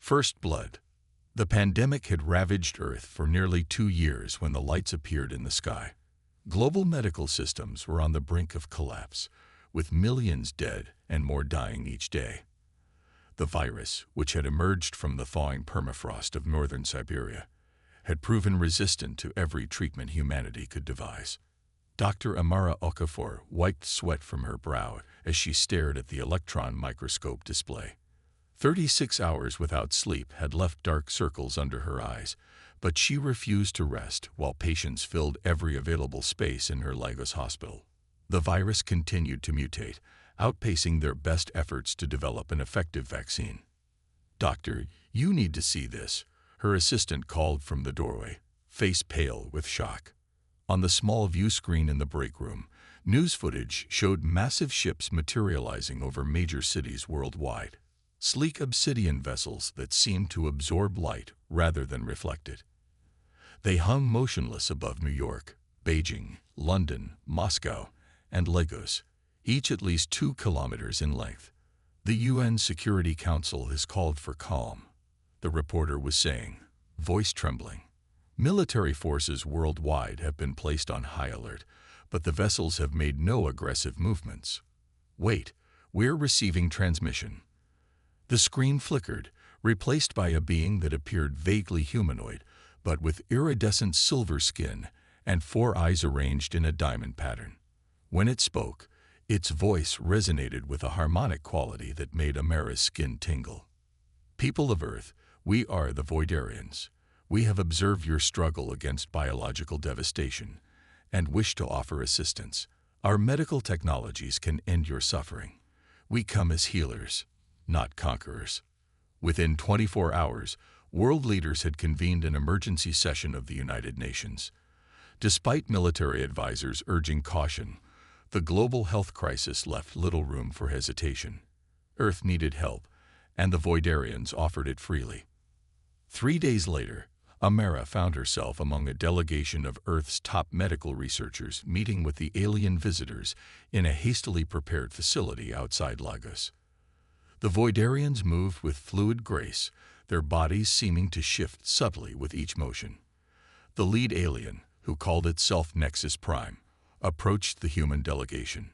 First blood. The pandemic had ravaged Earth for nearly 2 years when the lights appeared in the sky. Global medical systems were on the brink of collapse, with millions dead and more dying each day. The virus, which had emerged from the thawing permafrost of northern Siberia, had proven resistant to every treatment humanity could devise. Dr. Amara Okafor wiped sweat from her brow as she stared at the electron microscope display. 36 hours without sleep had left dark circles under her eyes, but she refused to rest while patients filled every available space in her Lagos hospital. The virus continued to mutate, outpacing their best efforts to develop an effective vaccine. "Doctor, you need to see this," her assistant called from the doorway, face pale with shock. On the small view screen in the break room, news footage showed massive ships materializing over major cities worldwide. Sleek obsidian vessels that seemed to absorb light rather than reflect it. They hung motionless above New York, Beijing, London, Moscow, and Lagos, each at least 2 kilometers in length. "The UN Security Council has called for calm," the reporter was saying, voice trembling. "Military forces worldwide have been placed on high alert, but the vessels have made no aggressive movements. Wait, we're receiving transmission." The screen flickered, replaced by a being that appeared vaguely humanoid, but with iridescent silver skin and 4 eyes arranged in a diamond pattern. When it spoke, its voice resonated with a harmonic quality that made Amara's skin tingle. "People of Earth, we are the Voidarians. We have observed your struggle against biological devastation and wish to offer assistance. Our medical technologies can end your suffering. We come as healers, not conquerors." Within 24 hours, world leaders had convened an emergency session of the United Nations. Despite military advisors urging caution, the global health crisis left little room for hesitation. Earth needed help, and the Voidarians offered it freely. 3 days later, Amara found herself among a delegation of Earth's top medical researchers meeting with the alien visitors in a hastily prepared facility outside Lagos. The Voidarians moved with fluid grace, their bodies seeming to shift subtly with each motion. The lead alien, who called itself Nexus Prime, approached the human delegation.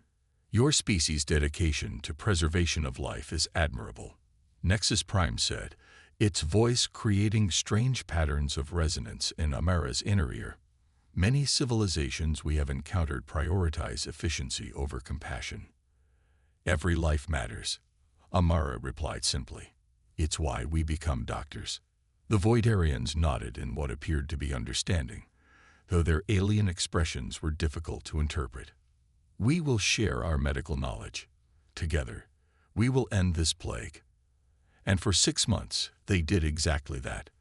"Your species' dedication to preservation of life is admirable," Nexus Prime said, its voice creating strange patterns of resonance in Amara's inner ear. "Many civilizations we have encountered prioritize efficiency over compassion." "Every life matters," Amara replied simply. "It's why we become doctors." The Voidarians nodded in what appeared to be understanding, though their alien expressions were difficult to interpret. "We will share our medical knowledge. Together, we will end this plague." And for 6 months, they did exactly that.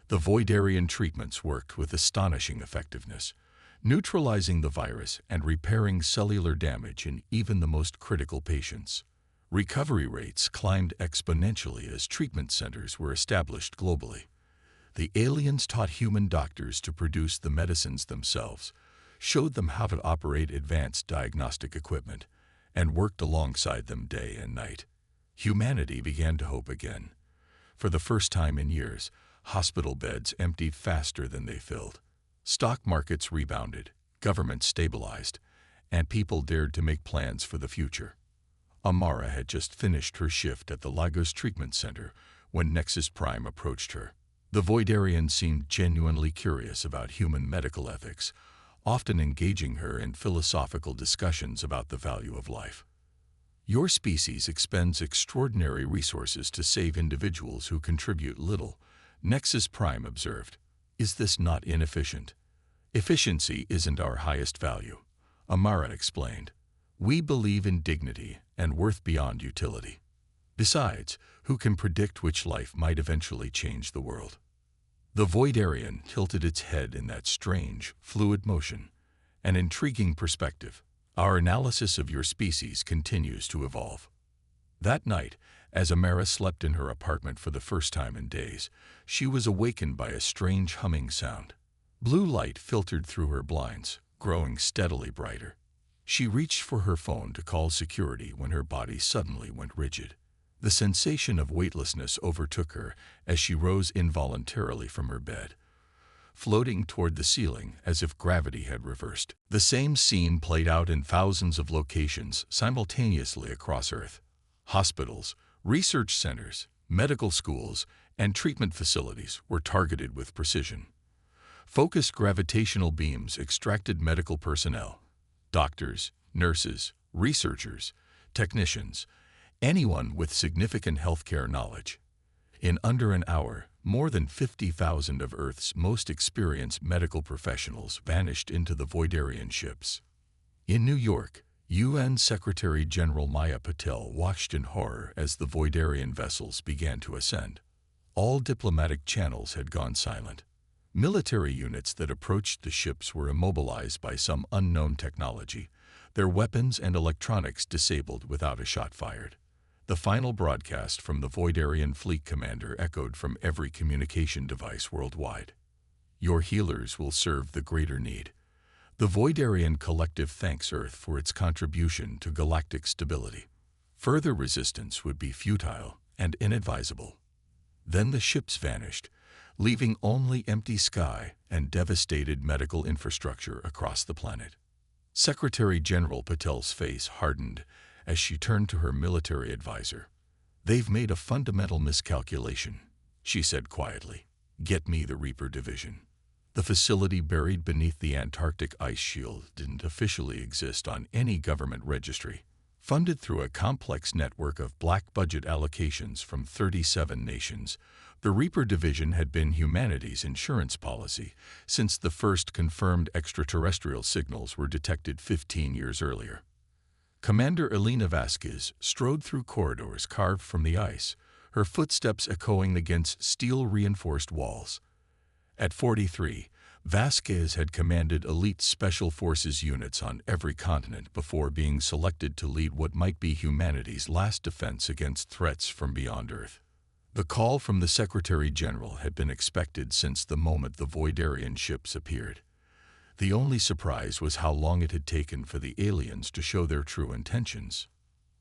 The Voidarian treatments worked with astonishing effectiveness, neutralizing the virus and repairing cellular damage in even the most critical patients. Recovery rates climbed exponentially as treatment centers were established globally. The aliens taught human doctors to produce the medicines themselves, showed them how to operate advanced diagnostic equipment, and worked alongside them day and night. Humanity began to hope again. For the first time in years, hospital beds emptied faster than they filled. Stock markets rebounded, governments stabilized, and people dared to make plans for the future. Amara had just finished her shift at the Lagos Treatment Center when Nexus Prime approached her. The Voidarian seemed genuinely curious about human medical ethics, often engaging her in philosophical discussions about the value of life. "Your species expends extraordinary resources to save individuals who contribute little," Nexus Prime observed. "Is this not inefficient?" "Efficiency isn't our highest value," Amara explained. "We believe in dignity and worth beyond utility. Besides, who can predict which life might eventually change the world?" The Voidarian tilted its head in that strange, fluid motion, an intriguing perspective. "Our analysis of your species continues to evolve." That night, as Amara slept in her apartment for the first time in days, she was awakened by a strange humming sound. Blue light filtered through her blinds, growing steadily brighter. She reached for her phone to call security when her body suddenly went rigid. The sensation of weightlessness overtook her as she rose involuntarily from her bed, floating toward the ceiling as if gravity had reversed. The same scene played out in thousands of locations simultaneously across Earth. Hospitals, research centers, medical schools, and treatment facilities were targeted with precision. Focused gravitational beams extracted medical personnel, doctors, nurses, researchers, technicians, anyone with significant healthcare knowledge. In under an hour, more than 50,000 of Earth's most experienced medical professionals vanished into the Voidarian ships. In New York, UN Secretary-General Maya Patel watched in horror as the Voidarian vessels began to ascend. All diplomatic channels had gone silent. Military units that approached the ships were immobilized by some unknown technology, their weapons and electronics disabled without a shot fired. The final broadcast from the Voidarian fleet commander echoed from every communication device worldwide. Your healers will serve the greater need. The Voidarian collective thanks Earth for its contribution to galactic stability. Further resistance would be futile and inadvisable. Then the ships vanished, leaving only empty sky and devastated medical infrastructure across the planet. Secretary-General Patel's face hardened as she turned to her military advisor. "They've made a fundamental miscalculation," she said quietly. "Get me the Reaper Division." The facility buried beneath the Antarctic ice shield didn't officially exist on any government registry. Funded through a complex network of black budget allocations from 37 nations, the Reaper Division had been humanity's insurance policy since the first confirmed extraterrestrial signals were detected 15 years earlier. Commander Elena Vasquez strode through corridors carved from the ice, her footsteps echoing against steel-reinforced walls. At 43, Vasquez had commanded elite special forces units on every continent before being selected to lead what might be humanity's last defense against threats from beyond Earth. The call from the Secretary-General had been expected since the moment the Voidarian ships appeared. The only surprise was how long it had taken for the aliens to show their true intentions.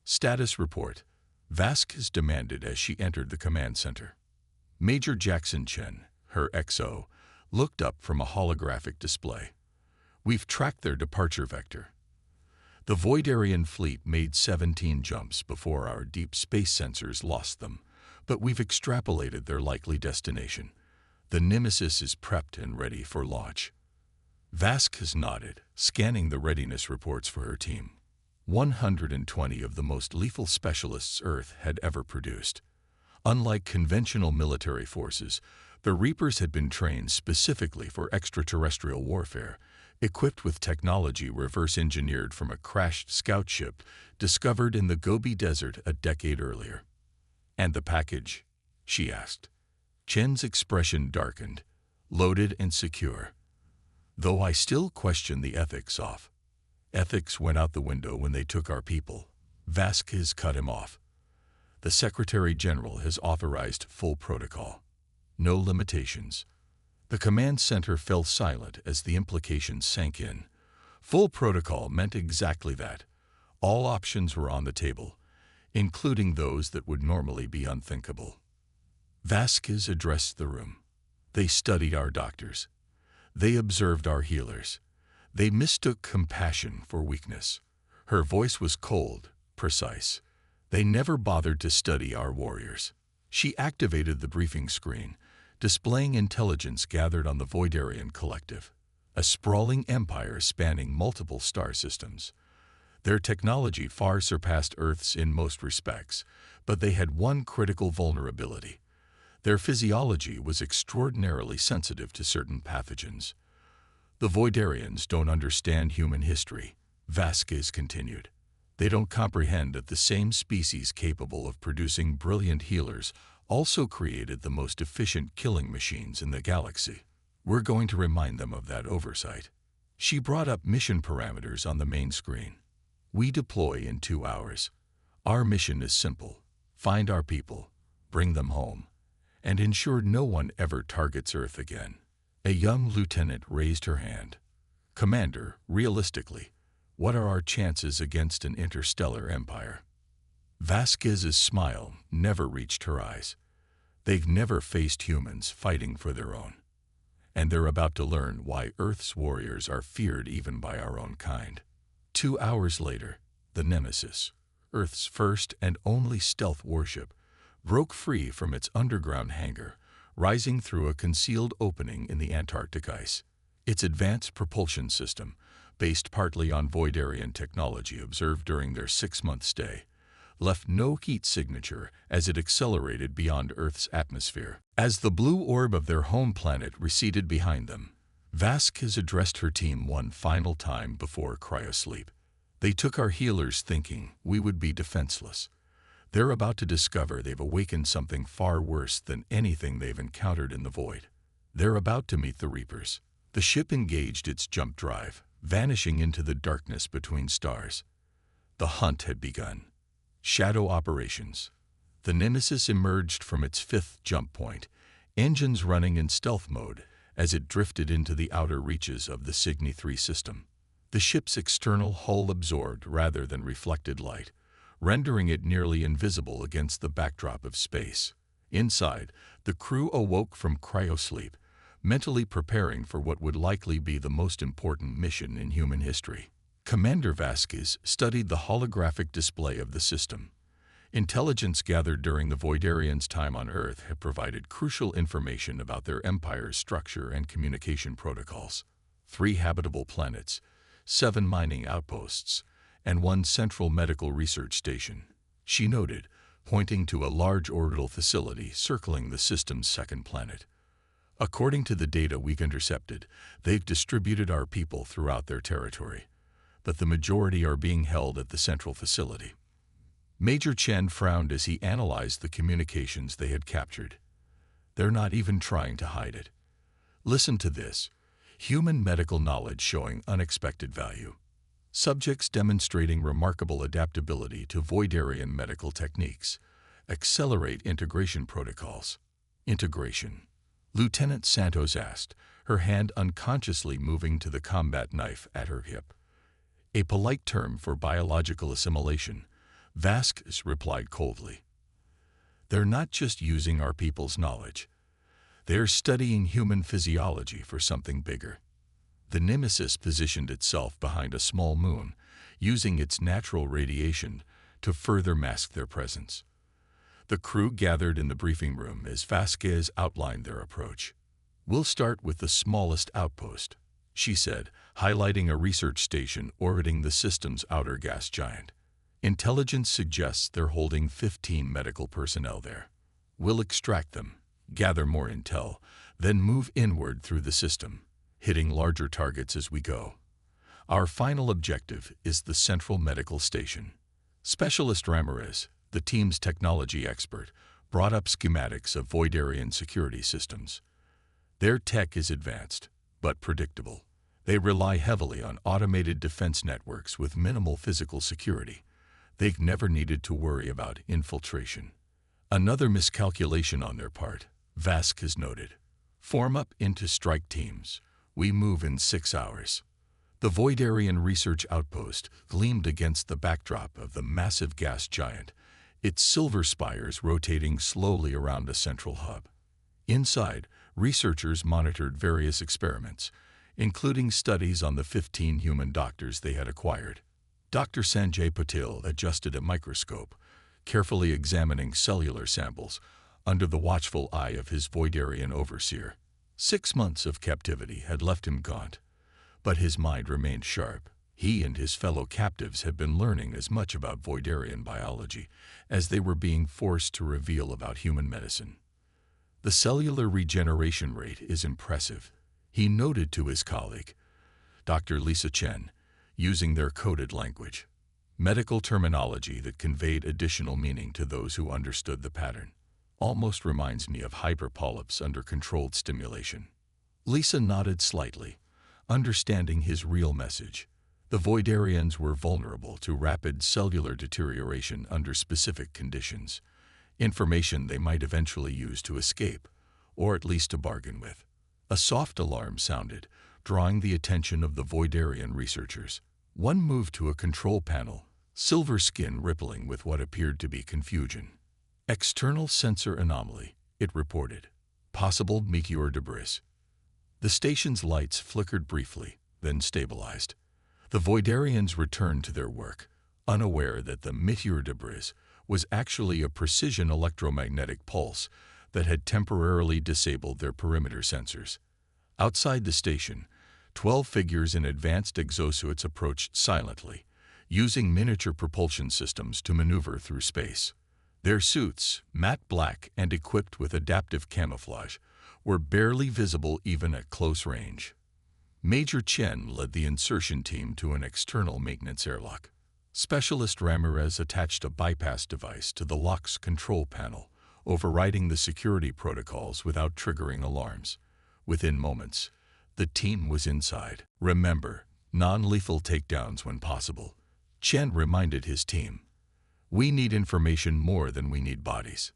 "Status report," Vasquez demanded as she entered the command center. Major Jackson Chen, her XO, looked up from a holographic display. "We've tracked their departure vector. The Voidarian fleet made 17 jumps before our deep space sensors lost them, but we've extrapolated their likely destination. The Nemesis is prepped and ready for launch." Vasquez nodded, scanning the readiness reports for her team. 120 of the most lethal specialists Earth had ever produced. Unlike conventional military forces, the Reapers had been trained specifically for extraterrestrial warfare, equipped with technology reverse-engineered from a crashed scout ship discovered in the Gobi Desert a decade earlier. "And the package?" she asked. Chen's expression darkened, loaded and secure. "Though I still question the ethics of." "Ethics went out the window when they took our people." Vasquez cut him off. "The Secretary-General has authorized full protocol. No limitations." The command center fell silent as the implications sank in. Full protocol meant exactly that. All options were on the table, including those that would normally be unthinkable. Vasquez addressed the room. "They studied our doctors. They observed our healers. They mistook compassion for weakness." Her voice was cold, precise. "They never bothered to study our warriors." She activated the briefing screen, displaying intelligence gathered on the Voidarian collective, a sprawling empire spanning multiple star systems. Their technology far surpassed Earth's in most respects, but they had one critical vulnerability. Their physiology was extraordinarily sensitive to certain pathogens. "The Voidarians don't understand human history," Vasquez continued. "They don't comprehend that the same species capable of producing brilliant healers also created the most efficient killing machines in the galaxy. We're going to remind them of that oversight." She brought up mission parameters on the main screen. "We deploy in 2 hours. Our mission is simple: find our people, bring them home, and ensure no one ever targets Earth again." A young lieutenant raised her hand. "Commander, realistically, what are our chances against an interstellar empire?" Vasquez's smile never reached her eyes. They've never faced humans fighting for their own. And they're about to learn why Earth's warriors are feared even by our own kind. 2 hours later, the Nemesis, Earth's first and only stealth warship, broke free from its underground hangar, rising through a concealed opening in the Antarctic ice. Its advanced propulsion system, based partly on Voidarian technology observed during their 6-month stay, left no heat signature as it accelerated beyond Earth's atmosphere. As the blue orb of their home planet receded behind them, Vasquez addressed her team one final time before cryosleep. They took our healers thinking we would be defenseless. They're about to discover they've awakened something far worse than anything they've encountered in the void. They're about to meet the Reapers. The ship engaged its jump drive, vanishing into the darkness between stars. The hunt had begun. Shadow operations. The Nemesis emerged from its 5th jump point, engines running in stealth mode as it drifted into the outer reaches of the Cygni 3 system. The ship's external hull absorbed rather than reflected light, rendering it nearly invisible against the backdrop of space. Inside, the crew awoke from cryosleep, mentally preparing for what would likely be the most important mission in human history. Commander Vasquez studied the holographic display of the system. Intelligence gathered during the Voidarians' time on Earth had provided crucial information about their empire's structure and communication protocols. 3 habitable planets, 7 mining outposts, and 1 central medical research station, she noted, pointing to a large orbital facility circling the system's 2nd planet. According to the data we've intercepted, they've distributed our people throughout their territory, but the majority are being held at the central facility. Major Chen frowned as he analyzed the communications they had captured. They're not even trying to hide it. Listen to this. Human medical knowledge showing unexpected value. Subjects demonstrating remarkable adaptability to Voidarian medical techniques. Accelerate integration protocols. Integration. Lieutenant Santos asked, her hand unconsciously moving to the combat knife at her hip. A polite term for biological assimilation, Vasquez replied coldly. They're not just using our people's knowledge. They're studying human physiology for something bigger. The Nemesis positioned itself behind a small moon, using its natural radiation to further mask their presence. The crew gathered in the briefing room as Vasquez outlined their approach. We'll start with the smallest outpost, she said, highlighting a research station orbiting the system's outer gas giant. Intelligence suggests they're holding 15 medical personnel there. We'll extract them, gather more intel, then move inward through the system, hitting larger targets as we go. Our final objective is the central medical station. Specialist Ramirez, the team's technology expert, brought up schematics of Voidarian security systems. Their tech is advanced, but predictable. They rely heavily on automated defense networks with minimal physical security. They've never needed to worry about infiltration. Another miscalculation on their part, Vasquez noted. Form up into strike teams. We move in 6 hours. The Voidarian research outpost gleamed against the backdrop of the massive gas giant, its silver spires rotating slowly around a central hub. Inside, researchers monitored various experiments, including studies on the 15 human doctors they had acquired. Dr. Sanjay Patil adjusted a microscope, carefully examining cellular samples under the watchful eye of his Voidarian overseer. 6 months of captivity had left him gaunt, but his mind remained sharp. He and his fellow captives had been learning as much about Voidarian biology as they were being forced to reveal about human medicine. The cellular regeneration rate is impressive, he noted to his colleague, Dr. Lisa Chen, using their coded language, medical terminology that conveyed additional meaning to those who understood the pattern. Almost reminds me of hyperpolyps under controlled stimulation. Lisa nodded slightly, understanding his real message. The Voidarians were vulnerable to rapid cellular deterioration under specific conditions, information they might eventually use to escape, or at least to bargain with. A soft alarm sounded, drawing the attention of the Voidarian researchers. One moved to a control panel, silver skin rippling with what appeared to be confusion. External sensor anomaly, it reported. Possible meteor debris. The station's lights flickered briefly, then stabilized. The Voidarians returned to their work, unaware that the meteor debris was actually a precision electromagnetic pulse that had temporarily disabled their perimeter sensors. Outside the station, 12 figures in advanced exosuits approached silently, using miniature propulsion systems to maneuver through space. Their suits, matte black and equipped with adaptive camouflage, were barely visible even at close range. Major Chen led the insertion team to an external maintenance airlock. Specialist Ramirez attached a bypass device to the lock's control panel, overriding the security protocols without triggering alarms. Within moments, the team was inside. Remember, non-lethal takedowns when possible. Chen reminded his team. We need information more than we need bodies.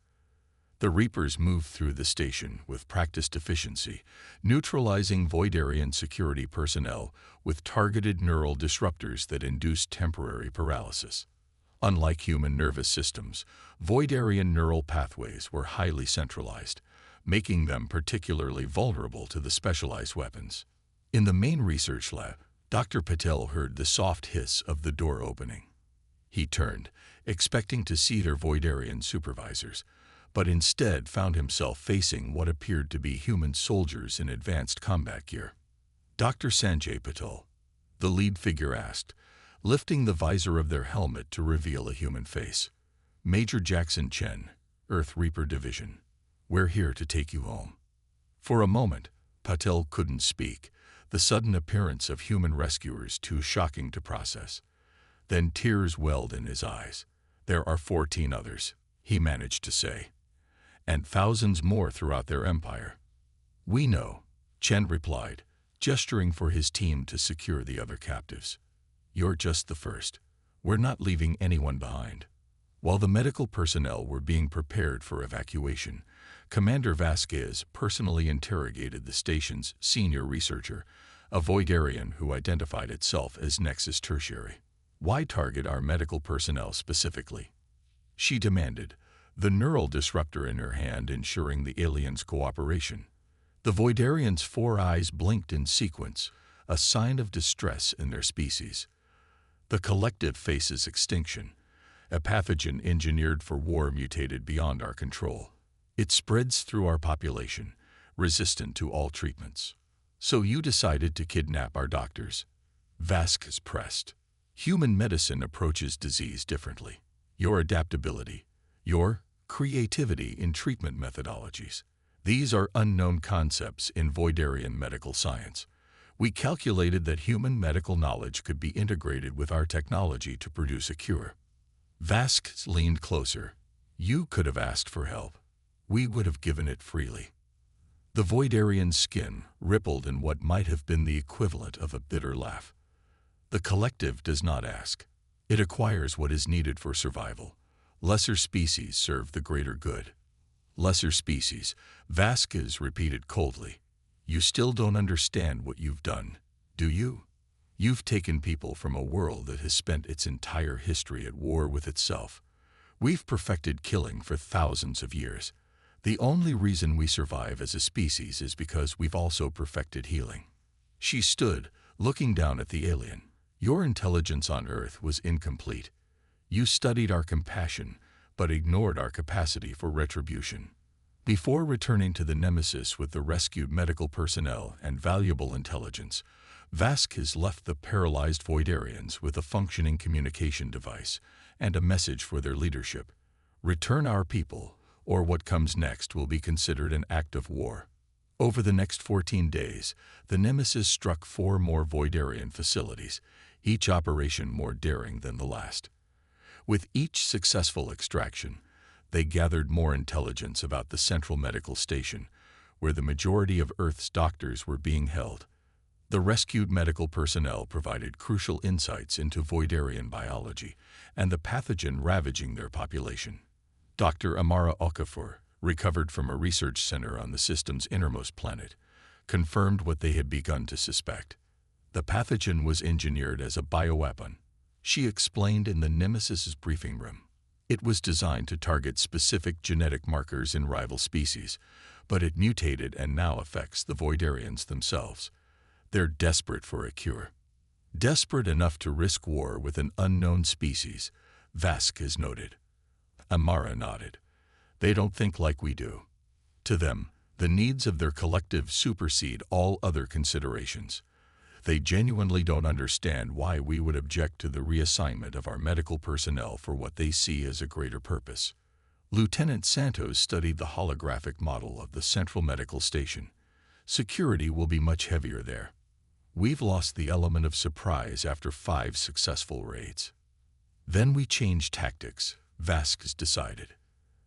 The Reapers moved through the station with practiced efficiency, neutralizing Voidarian security personnel with targeted neural disruptors that induced temporary paralysis. Unlike human nervous systems, Voidarian neural pathways were highly centralized, making them particularly vulnerable to the specialized weapons. In the main research lab, Dr. Patel heard the soft hiss of the door opening. He turned, expecting to see their Voidarian supervisors, but instead found himself facing what appeared to be human soldiers in advanced combat gear. Dr. Sanjay Patel, the lead figure asked, lifting the visor of their helmet to reveal a human face. Major Jackson Chen, Earth Reaper Division. We're here to take you home. For a moment, Patel couldn't speak, the sudden appearance of human rescuers too shocking to process. Then tears welled in his eyes. There are 14 others, he managed to say, and thousands more throughout their empire. We know, Chen replied, gesturing for his team to secure the other captives. You're just the first. We're not leaving anyone behind. While the medical personnel were being prepared for evacuation, Commander Vasquez personally interrogated the station's senior researcher, a Voidarian who identified itself as Nexus Tertiary. Why target our medical personnel specifically? She demanded, the neural disruptor in her hand ensuring the aliens' cooperation. The Voidarians' 4 eyes blinked in sequence, a sign of distress in their species. The collective faces extinction. A pathogen engineered for war mutated beyond our control. It spreads through our population, resistant to all treatments. So you decided to kidnap our doctors. Vasquez pressed. Human medicine approaches disease differently. Your adaptability, your creativity in treatment methodologies. These are unknown concepts in Voidarian medical science. We calculated that human medical knowledge could be integrated with our technology to produce a cure. Vasquez leaned closer. You could have asked for help. We would have given it freely. The Voidarian's skin rippled in what might have been the equivalent of a bitter laugh. The collective does not ask. It acquires what is needed for survival. Lesser species serve the greater good. Lesser species, Vasquez repeated coldly. You still don't understand what you've done, do you? You've taken people from a world that has spent its entire history at war with itself. We've perfected killing for thousands of years. The only reason we survive as a species is because we've also perfected healing. She stood, looking down at the alien. Your intelligence on Earth was incomplete. You studied our compassion, but ignored our capacity for retribution. Before returning to the Nemesis with the rescued medical personnel and valuable intelligence, Vasquez left the paralyzed Voidarians with a functioning communication device and a message for their leadership. Return our people, or what comes next will be considered an act of war. Over the next 14 days, the Nemesis struck 4 more Voidarian facilities, each operation more daring than the last. With each successful extraction, they gathered more intelligence about the central medical station, where the majority of Earth's doctors were being held. The rescued medical personnel provided crucial insights into Voidarian biology and the pathogen ravaging their population. Dr. Amara Okafor, recovered from a research center on the system's innermost planet, confirmed what they had begun to suspect. The pathogen was engineered as a bioweapon, She explained in the Nemesis's briefing room. It was designed to target specific genetic markers in rival species, but it mutated and now affects the Voidarians themselves. They're desperate for a cure. Desperate enough to risk war with an unknown species, Vasquez noted. Amara nodded. They don't think like we do. To them, the needs of their collective supersede all other considerations. They genuinely don't understand why we would object to the reassignment of our medical personnel for what they see as a greater purpose. Lieutenant Santos studied the holographic model of the Central Medical Station. Security will be much heavier there. We've lost the element of surprise after 5 successful raids. Then we change tactics, Vasquez decided.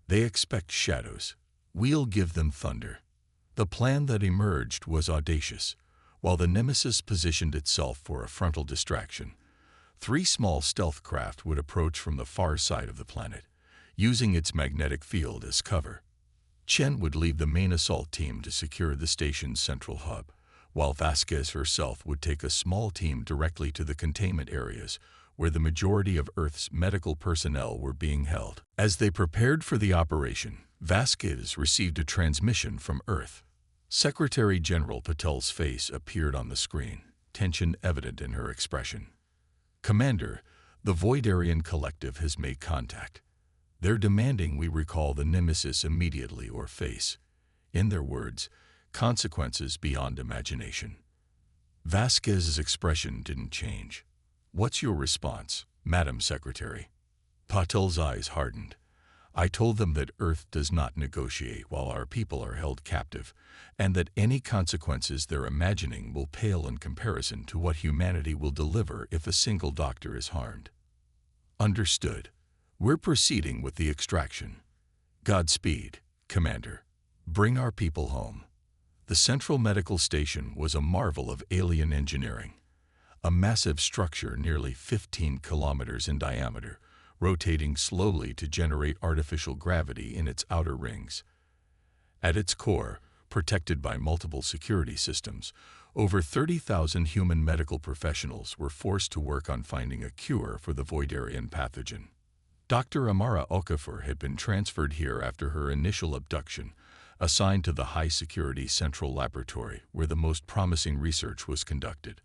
They expect shadows. We'll give them thunder. The plan that emerged was audacious. While the Nemesis positioned itself for a frontal distraction, 3 small stealth craft would approach from the far side of the planet, using its magnetic field as cover. Chen would leave the main assault team to secure the station's central hub, while Vasquez herself would take a small team directly to the containment areas where the majority of Earth's medical personnel were being held. As they prepared for the operation, Vasquez received a transmission from Earth. Secretary General Patel's face appeared on the screen, tension evident in her expression. Commander, the Voidarian Collective has made contact. They're demanding we recall the Nemesis immediately or face, in their words, consequences beyond imagination. Vasquez's expression didn't change. What's your response, Madam Secretary? Patel's eyes hardened. I told them that Earth does not negotiate while our people are held captive, and that any consequences they're imagining will pale in comparison to what humanity will deliver if a single doctor is harmed. Understood. We're proceeding with the extraction. Godspeed, Commander. Bring our people home. The Central Medical Station was a marvel of alien engineering. A massive structure nearly 15 kilometers in diameter, rotating slowly to generate artificial gravity in its outer rings. At its core, protected by multiple security systems, over 30,000 human medical professionals were forced to work on finding a cure for the Voidarian pathogen. Dr. Amara Okafor had been transferred here after her initial abduction, assigned to the high-security Central Laboratory where the most promising research was conducted.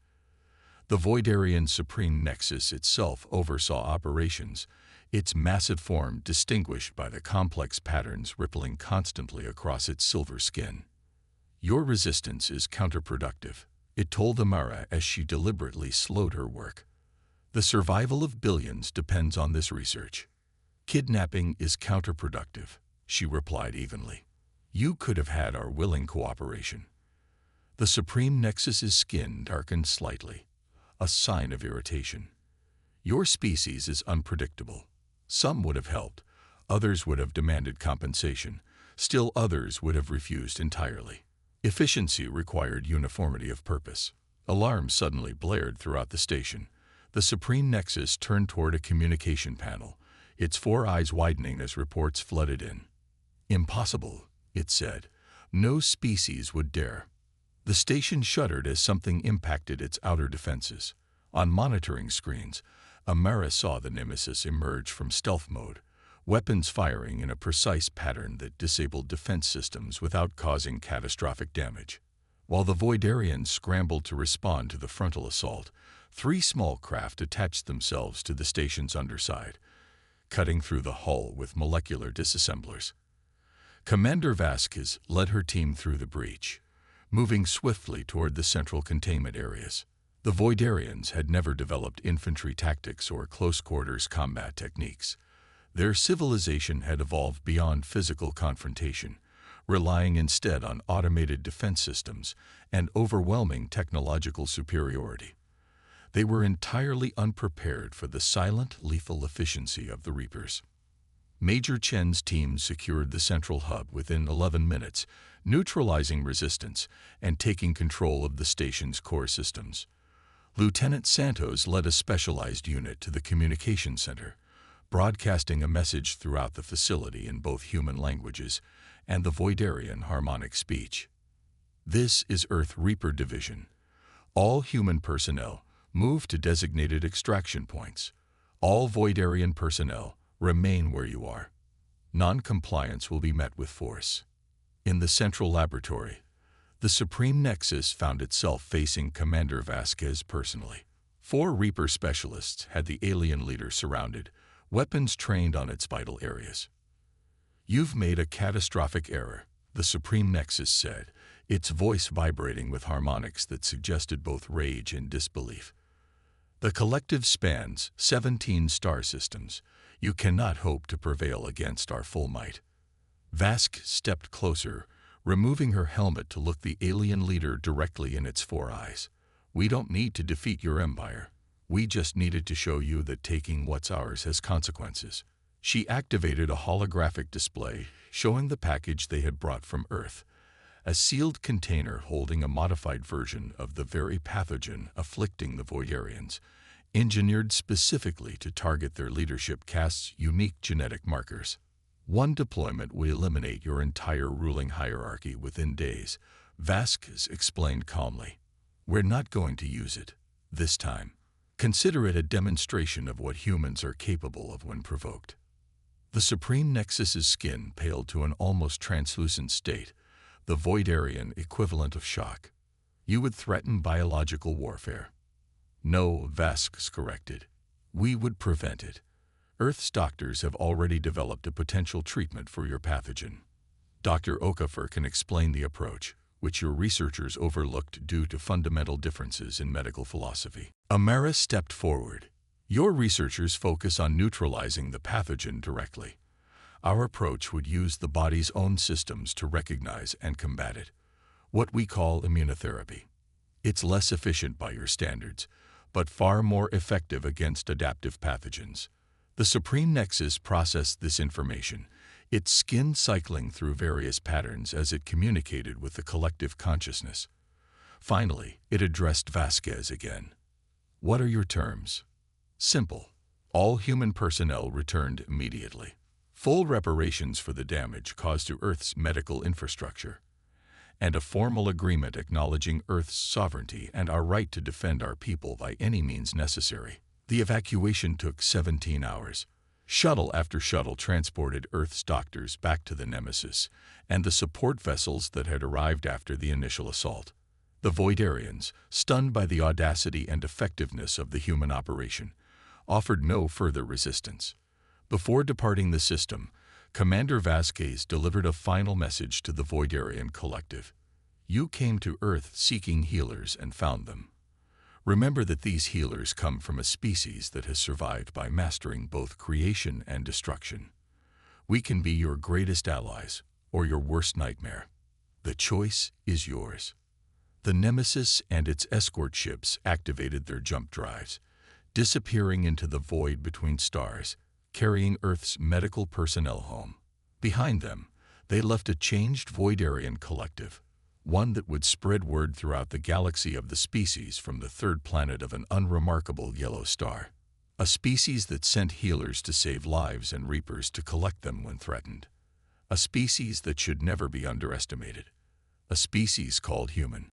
The Voidarian Supreme Nexus itself oversaw operations, its massive form distinguished by the complex patterns rippling constantly across its silver skin. Your resistance is counterproductive, it told Amara as she deliberately slowed her work. The survival of billions depends on this research. Kidnapping is counterproductive, she replied evenly. You could have had our willing cooperation. The Supreme Nexus's skin darkened slightly, a sign of irritation. Your species is unpredictable. Some would have helped, others would have demanded compensation, still others would have refused entirely. Efficiency required uniformity of purpose. Alarms suddenly blared throughout the station. The Supreme Nexus turned toward a communication panel, its 4 eyes widening as reports flooded in. Impossible, it said. No species would dare. The station shuddered as something impacted its outer defenses. On monitoring screens, Amara saw the Nemesis emerge from stealth mode, weapons firing in a precise pattern that disabled defense systems without causing catastrophic damage. While the Voidarians scrambled to respond to the frontal assault, 3 small craft attached themselves to the station's underside, cutting through the hull with molecular disassemblers. Commander Vasquez led her team through the breach, moving swiftly toward the central containment areas. The Voidarians had never developed infantry tactics or close-quarters combat techniques. Their civilization had evolved beyond physical confrontation, relying instead on automated defense systems and overwhelming technological superiority. They were entirely unprepared for the silent, lethal efficiency of the Reapers. Major Chen's team secured the central hub within 11 minutes, neutralizing resistance and taking control of the station's core systems. Lieutenant Santos led a specialized unit to the communication center, broadcasting a message throughout the facility in both human languages and the Voidarian harmonic speech. This is Earth Reaper Division. All human personnel move to designated extraction points. All Voidarian personnel, remain where you are. Non-compliance will be met with force. In the central laboratory, the Supreme Nexus found itself facing Commander Vasquez personally. 4 Reaper specialists had the alien leader surrounded, weapons trained on its vital areas. "You've made a catastrophic error," the Supreme Nexus said, its voice vibrating with harmonics that suggested both rage and disbelief. "The collective spans 17 star systems. You cannot hope to prevail against our full might." Vask stepped closer, removing her helmet to look the alien leader directly in its 4 eyes. "We don't need to defeat your empire. We just needed to show you that taking what's ours has consequences." She activated a holographic display showing the package they had brought from Earth, a sealed container holding a modified version of the very pathogen afflicting the Voidarians, engineered specifically to target their leadership caste's unique genetic markers. "One deployment will eliminate your entire ruling hierarchy within days," Vasquez explained calmly. "We're not going to use it this time. Consider it a demonstration of what humans are capable of when provoked." The Supreme Nexus's skin paled to an almost translucent state, the Voidarian equivalent of shock. "You would threaten biological warfare." "No," Vasquez corrected. "We would prevent it. Earth's doctors have already developed a potential treatment for your pathogen. Dr. Okafor can explain the approach, which your researchers overlooked due to fundamental differences in medical philosophy." Amara stepped forward. "Your researchers focus on neutralizing the pathogen directly. Our approach would use the body's own systems to recognize and combat it, what we call immunotherapy. It's less efficient by your standards, but far more effective against adaptive pathogens." The Supreme Nexus processed this information, its skin cycling through various patterns as it communicated with the collective consciousness. Finally, it addressed Vasquez again. "What are your terms?" "Simple. All human personnel returned immediately. Full reparations for the damage caused to Earth's medical infrastructure, and a formal agreement acknowledging Earth's sovereignty and our right to defend our people by any means necessary." The evacuation took 17 hours. Shuttle after shuttle transported Earth's doctors back to the Nemesis and the support vessels that had arrived after the initial assault. The Voidarians, stunned by the audacity and effectiveness of the human operation, offered no further resistance. Before departing the system, Commander Vasquez delivered a final message to the Voidarian collective. "You came to Earth seeking healers and found them. Remember that these healers come from a species that has survived by mastering both creation and destruction. We can be your greatest allies or your worst nightmare. The choice is yours." The Nemesis and its escort ships activated their jump drives, disappearing into the void between stars, carrying Earth's medical personnel home. Behind them, they left a changed Voidarian collective, one that would spread word throughout the galaxy of the species from the 3rd planet of an unremarkable yellow star. A species that sent healers to save lives and reapers to collect them when threatened. A species that should never be underestimated. A species called human.